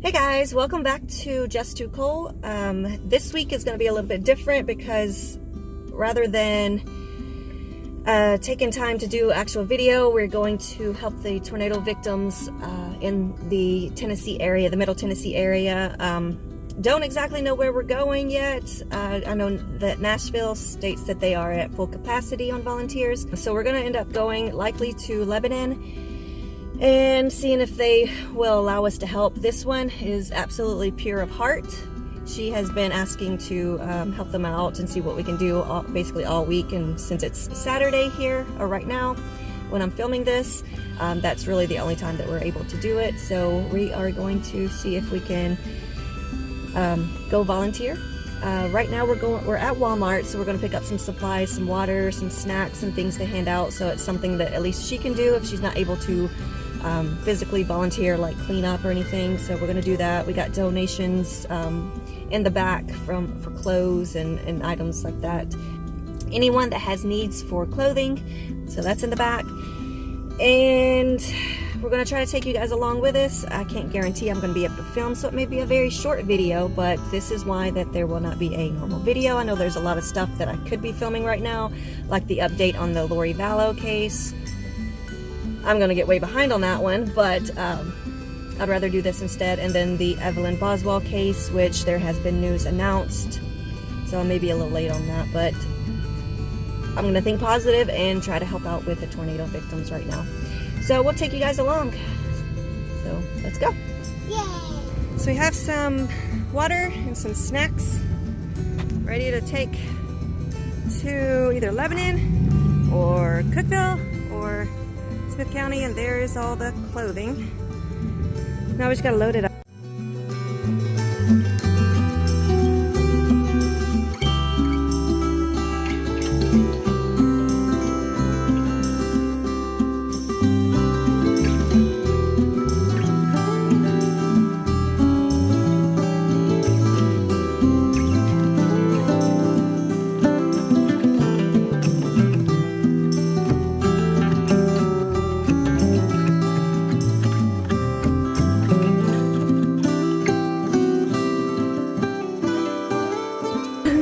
Hey guys, welcome back to Just Too Cold. This week is going to be a little bit different because rather than taking time to do actual video, we're going to help the tornado victims in the Tennessee area, the Middle Tennessee area. Don't exactly know where we're going yet. I know that Nashville states that they are at full capacity on volunteers. So we're going to end up going likely to Lebanon and seeing if they will allow us to help. This one is absolutely pure of heart. She has been asking to help them out and see what we can do basically all week. And since it's Saturday here, or right now, when I'm filming this, that's really the only time that we're able to do it. So we are going to see if we can go volunteer. Right now we're at Walmart, so we're going to pick up some supplies, some water, some snacks, and things to hand out. So it's something that at least she can do if she's not able to physically volunteer, like clean up or anything. So we're going to do that. We got donations in the back for clothes and items like that. Anyone that has needs for clothing, so that's in the back. And we're going to try to take you guys along with us. I can't guarantee I'm going to be able to film, so it may be a very short video, but this is why that there will not be a normal video. I know there's a lot of stuff that I could be filming right now, like the update on the Lori Vallow case. I'm going to get way behind on that one, but I'd rather do this instead. And then the Evelyn Boswell case, which there has been news announced, so I may be a little late on that, but I'm going to think positive and try to help out with the tornado victims right now. So we'll take you guys along. So let's go. Yay! So we have some water and some snacks ready to take to either Lebanon or Cookeville or Smith County, and there is all the clothing. Now we just gotta load it up.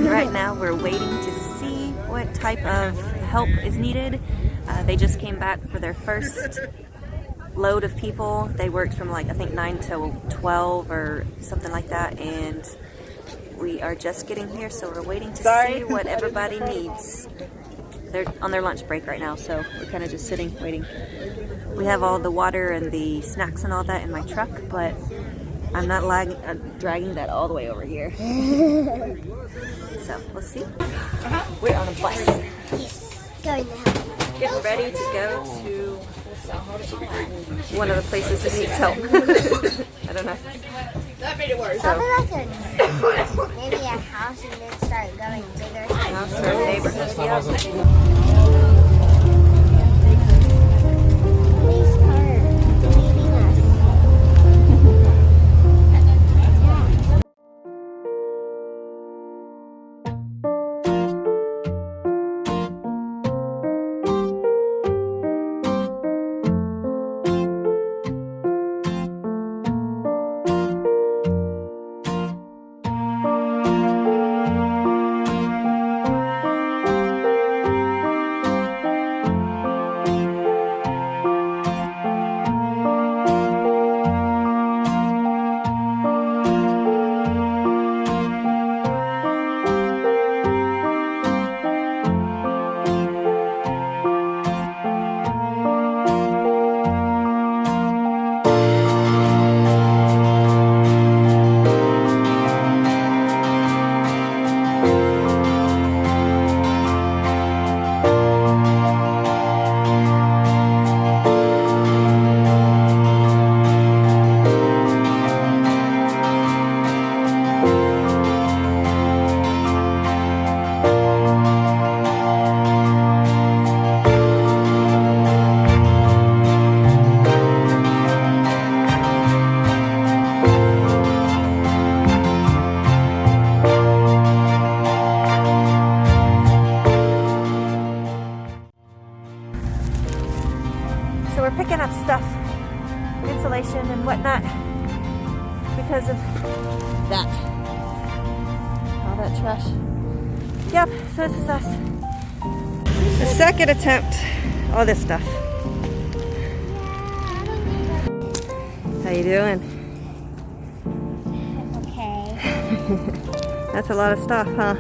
Right now we're waiting to see what type of help is needed. They just came back for their first load of people. They worked from like I think 9 to 12 or something like that, and we are just getting here, so we're waiting to see what everybody needs. They're on their lunch break right now, so we're kind of just sitting waiting. We have all the water and the snacks and all that in my truck, but I'm not dragging that all the way over here. So we'll see. We're on a bus. Getting ready to go to one of the places that needs help. I don't know. That made it worse. Some of us are maybe a house and then start going bigger. House or neighborhood. Yeah. Police car leaving us. because of that. All that trash. Yep, so this is us. The second attempt. All this stuff. How you doing? Okay. That's a lot of stuff, huh?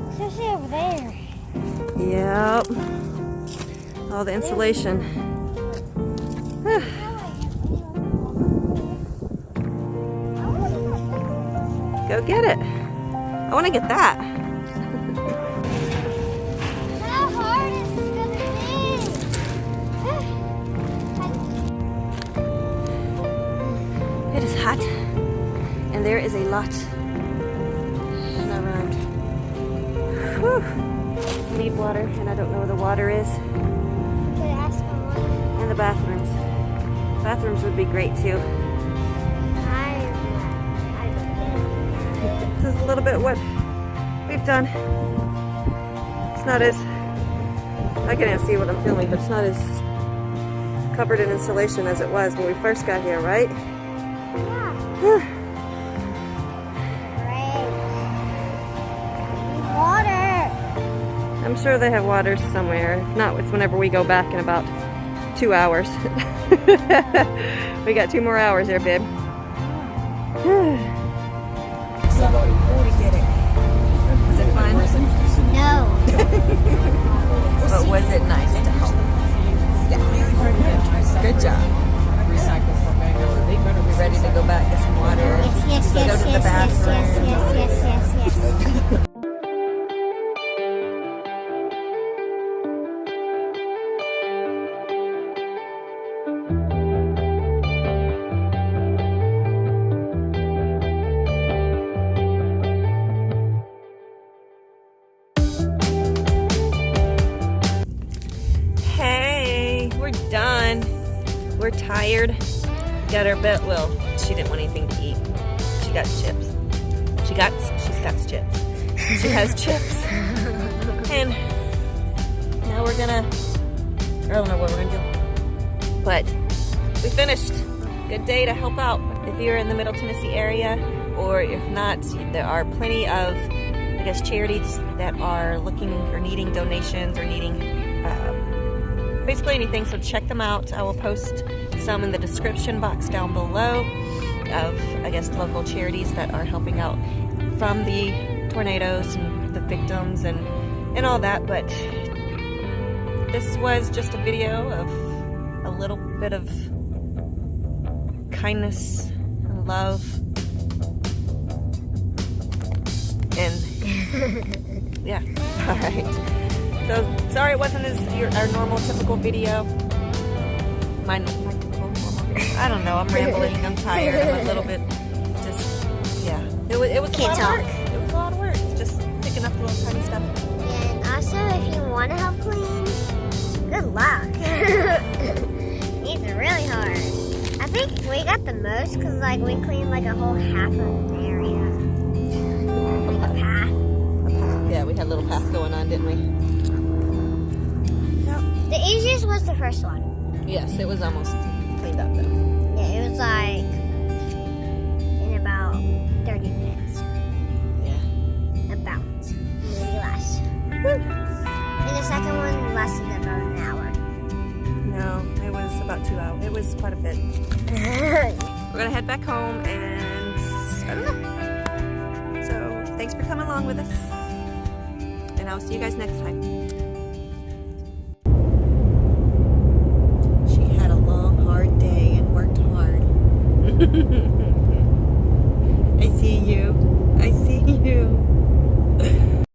Especially over there. Yep. All the insulation. Go get it. I want to get that. How hard is this gonna be? It is hot, and there is a lot around. Whew. I need water, and I don't know where the water is. Could I ask for water? And the bathrooms. Bathrooms would be great too. This is a little bit what we've done. It's not as, I can't even see what I'm filming, but it's not as covered in insulation as it was when we first got here, right? Yeah. Water. I'm sure they have water somewhere. If not, it's whenever we go back in about 2 hours. We got 2 more hours there, babe. We did it. Was it fun? No. But was it nice to help? Yes. Good job. We ready to go back, get some water? Yes, Go to the bathroom. yes. Hey, we're done. We're tired. Got our bit. Well, she didn't want anything to eat. She got chips. She's got chips. She has chips. And now we're gonna, I don't know what we're gonna do. But we finished. Good day to help out if you're in the Middle Tennessee area, or if not, there are plenty of, I guess, charities that are looking or needing donations or needing basically anything, so check them out. I will post some in the description box down below of, I guess, local charities that are helping out from the tornadoes and the victims and all that. But this was just a video of a little bit of kindness and love and yeah. All right. So sorry it wasn't our normal typical video. My typical normal video. I don't know. I'm rambling. I'm tired. I'm a little bit just, yeah. It was a lot of work. It was a lot of work. Just picking up the little tiny stuff. And also, if you want to help clean, good luck. These are really hard. I think we got the most because, like, we cleaned like a whole half of an area. Like a path. Yeah, we had a little path going on, didn't we? The easiest was the first one. Yes, it was almost cleaned up though. Yeah, it was like in about 30 minutes. Yeah. About. Maybe less. And the second one lasted about an hour. No, it was about 2 hours. It was quite a bit. We're gonna head back home and I don't know. So thanks for coming along with us. And I'll see you guys next time. Day and worked hard. I see you. I see you.